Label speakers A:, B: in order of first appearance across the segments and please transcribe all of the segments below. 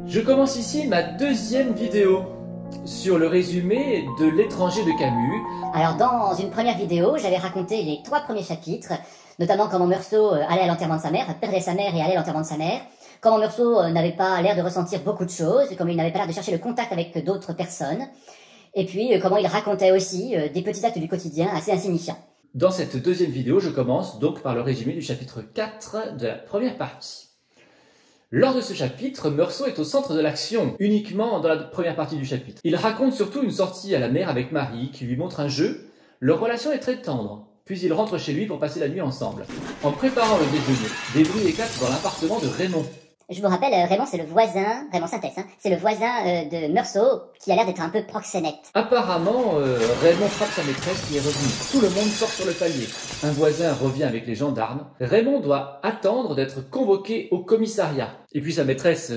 A: Je commence ici ma deuxième vidéo sur le résumé de L'étranger de Camus.
B: Alors dans une première vidéo, j'avais raconté les 3 premiers chapitres, notamment comment Meursault allait à l'enterrement de sa mère, perdait sa mère et allait à l'enterrement de sa mère, comment Meursault n'avait pas l'air de ressentir beaucoup de choses, comment il n'avait pas l'air de chercher le contact avec d'autres personnes, et puis comment il racontait aussi des petits actes du quotidien assez insignifiants.
A: Dans cette deuxième vidéo, je commence donc par le résumé du chapitre 4 de la première partie. Lors de ce chapitre, Meursault est au centre de l'action, uniquement dans la première partie du chapitre. Il raconte surtout une sortie à la mer avec Marie, qui lui montre un jeu. Leur relation est très tendre, puis ils rentrent chez lui pour passer la nuit ensemble. En préparant le déjeuner, des bruits éclatent dans l'appartement de Raymond.
B: Je me rappelle, Raymond c'est le voisin, Raymond Synthèse, c'est le voisin de Meursault qui a l'air d'être un peu proxénète.
A: Apparemment, Raymond frappe sa maîtresse qui est revenue. Tout le monde sort sur le palier. Un voisin revient avec les gendarmes. Raymond doit attendre d'être convoqué au commissariat. Et puis sa maîtresse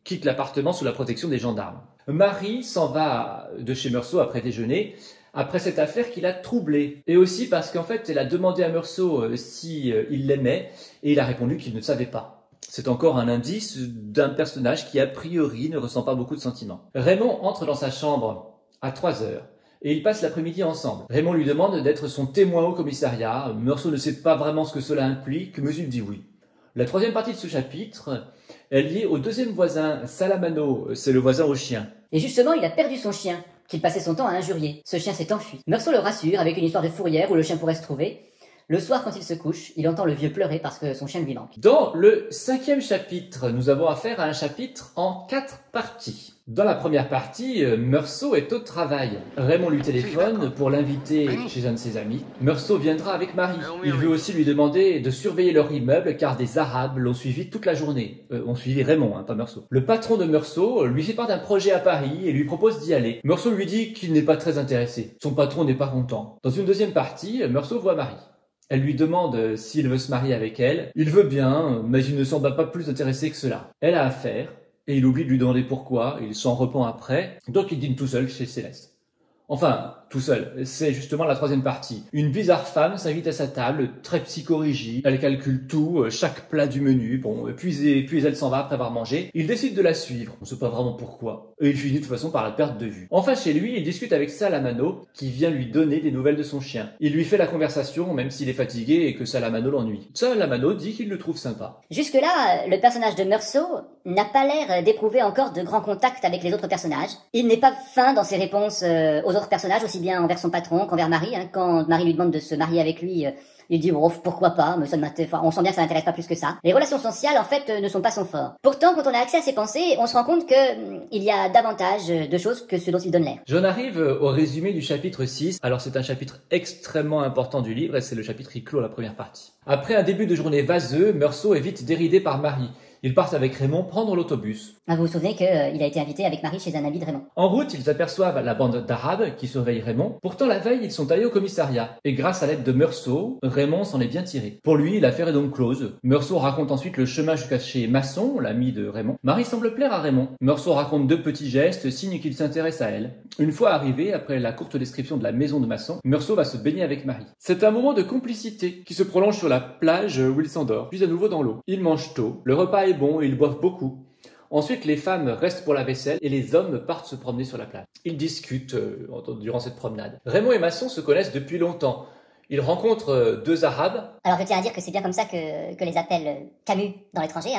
A: quitte l'appartement sous la protection des gendarmes. Marie s'en va de chez Meursault après déjeuner, après cette affaire qui l'a troublée. Et aussi parce qu'en fait, elle a demandé à Meursault si il l'aimait, et il a répondu qu'il ne savait pas. C'est encore un indice d'un personnage qui a priori ne ressent pas beaucoup de sentiments. Raymond entre dans sa chambre à 3 heures et ils passent l'après-midi ensemble. Raymond lui demande d'être son témoin au commissariat. Meursault ne sait pas vraiment ce que cela implique, mais il dit oui. La troisième partie de ce chapitre est liée au deuxième voisin, Salamano, c'est le voisin au chien.
B: Et justement, il a perdu son chien, qu'il passait son temps à injurier. Ce chien s'est enfui. Meursault le rassure avec une histoire de fourrière où le chien pourrait se trouver. Le soir, quand il se couche, il entend le vieux pleurer parce que son chien lui manque.
A: Dans le 5e chapitre, nous avons affaire à un chapitre en 4 parties. Dans la première partie, Meursault est au travail. Raymond lui téléphone pour l'inviter chez un de ses amis. Meursault viendra avec Marie. Il veut aussi lui demander de surveiller leur immeuble car des Arabes l'ont suivi toute la journée. Ont suivi Raymond, pas Meursault. Le patron de Meursault lui fait part d'un projet à Paris et lui propose d'y aller. Meursault lui dit qu'il n'est pas très intéressé. Son patron n'est pas content. Dans une deuxième partie, Meursault voit Marie. Elle lui demande s'il veut se marier avec elle. Il veut bien, mais il ne semble pas plus intéressé que cela. Elle a affaire, et il oublie de lui demander pourquoi, il s'en repent après, donc il dîne tout seul chez Céleste. Enfin, tout seul, c'est justement la troisième partie. Une bizarre femme s'invite à sa table, très psychorigide, elle calcule tout, chaque plat du menu, puis elle s'en va après avoir mangé. Il décide de la suivre, on ne sait pas vraiment pourquoi, et il finit de toute façon par la perte de vue. Enfin chez lui, il discute avec Salamano, qui vient lui donner des nouvelles de son chien. Il lui fait la conversation, même s'il est fatigué et que Salamano l'ennuie. Salamano dit qu'il le trouve sympa.
B: Jusque-là, le personnage de Meursault n'a pas l'air d'éprouver encore de grands contacts avec les autres personnages. Il n'est pas fin dans ses réponses aux autres personnages, aussi bien envers son patron qu'envers Marie. Quand Marie lui demande de se marier avec lui, il dit oh, pourquoi pas, mais on sent bien que ça n'intéresse pas plus que ça. Les relations sociales, en fait, ne sont pas son fort. Pourtant, quand on a accès à ses pensées, on se rend compte que il y a davantage de choses que ce dont il donne l'air.
A: J'en arrive au résumé du chapitre 6. Alors c'est un chapitre extrêmement important du livre et c'est le chapitre qui clôt la première partie. Après un début de journée vaseux, Meursault est vite déridé par Marie. Ils partent avec Raymond prendre l'autobus.
B: Vous vous souvenez qu'il a été invité avec Marie chez un ami de Raymond.
A: En route, ils aperçoivent la bande d'Arabes qui surveille Raymond. Pourtant, la veille, ils sont allés au commissariat. Et grâce à l'aide de Meursault, Raymond s'en est bien tiré. Pour lui, l'affaire est donc close. Meursault raconte ensuite le chemin jusqu'à chez Masson, l'ami de Raymond. Marie semble plaire à Raymond. Meursault raconte 2 petits gestes, signe qu'il s'intéresse à elle. Une fois arrivé, après la courte description de la maison de Masson, Meursault va se baigner avec Marie. C'est un moment de complicité qui se prolonge sur la plage où il s'endort, puis à nouveau dans l'eau. Ils mangent tôt, le repas est bon et ils boivent beaucoup. Ensuite, les femmes restent pour la vaisselle et les hommes partent se promener sur la plage. Ils discutent durant cette promenade. Raymond et Masson se connaissent depuis longtemps. Ils rencontrent 2 Arabes.
B: Alors je tiens à dire que c'est bien comme ça que les appelle Camus dans l'étranger.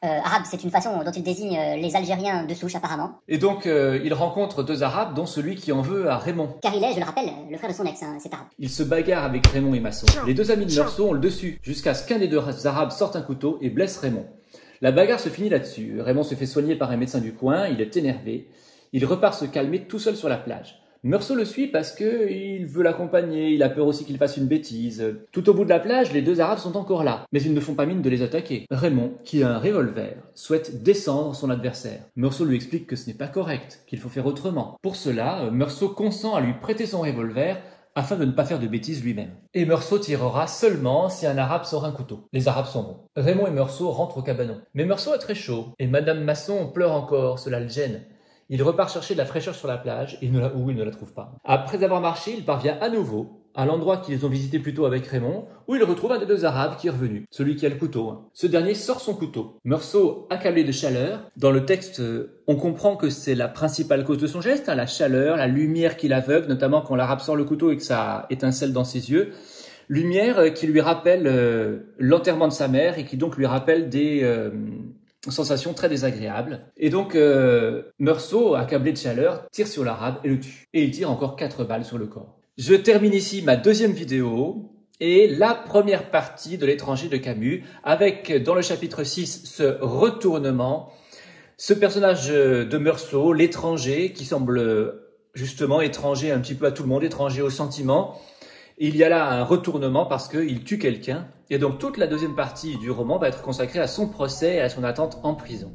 B: Arabe, c'est une façon dont il désigne les Algériens de souche apparemment.
A: Et donc, ils rencontrent 2 Arabes, dont celui qui en veut à Raymond.
B: Car il est, je le rappelle, le frère de son ex, c'est arabe.
A: Ils se bagarrent avec Raymond et Masson. Les 2 amis de Meursault ont le dessus, jusqu'à ce qu'un des 2 Arabes sorte un couteau et blesse Raymond. La bagarre se finit là-dessus. Raymond se fait soigner par un médecin du coin, il est énervé. Il repart se calmer tout seul sur la plage. Meursault le suit parce qu'il veut l'accompagner, il a peur aussi qu'il fasse une bêtise. Tout au bout de la plage, les 2 Arabes sont encore là, mais ils ne font pas mine de les attaquer. Raymond, qui a un revolver, souhaite descendre son adversaire. Meursault lui explique que ce n'est pas correct, qu'il faut faire autrement. Pour cela, Meursault consent à lui prêter son revolver afin de ne pas faire de bêtises lui-même. Et Meursault tirera seulement si un Arabe sort un couteau. Les Arabes sont bons. Raymond et Meursault rentrent au cabanon. Mais Meursault est très chaud, et Madame Masson pleure encore, cela le gêne. Il repart chercher de la fraîcheur sur la plage où il ne la trouve pas. Après avoir marché, il parvient à nouveau à l'endroit qu'ils ont visité plus tôt avec Raymond, où il retrouve un des deux Arabes qui est revenu, celui qui a le couteau. Ce dernier sort son couteau. Meursault, accablé de chaleur, dans le texte, on comprend que c'est la principale cause de son geste, la chaleur, la lumière qui l'aveugle, notamment quand l'Arabe sort le couteau et que ça étincelle dans ses yeux. Lumière qui lui rappelle l'enterrement de sa mère et qui donc lui rappelle des sensations très désagréables. Et donc Meursault, accablé de chaleur, tire sur l'Arabe et le tue. Et il tire encore 4 balles sur le corps. Je termine ici ma deuxième vidéo et la première partie de L'étranger de Camus avec dans le chapitre 6 ce retournement, ce personnage de Meursault, l'étranger qui semble justement étranger un petit peu à tout le monde, étranger aux sentiments. Il y a là un retournement parce qu'il tue quelqu'un et donc toute la deuxième partie du roman va être consacrée à son procès et à son attente en prison.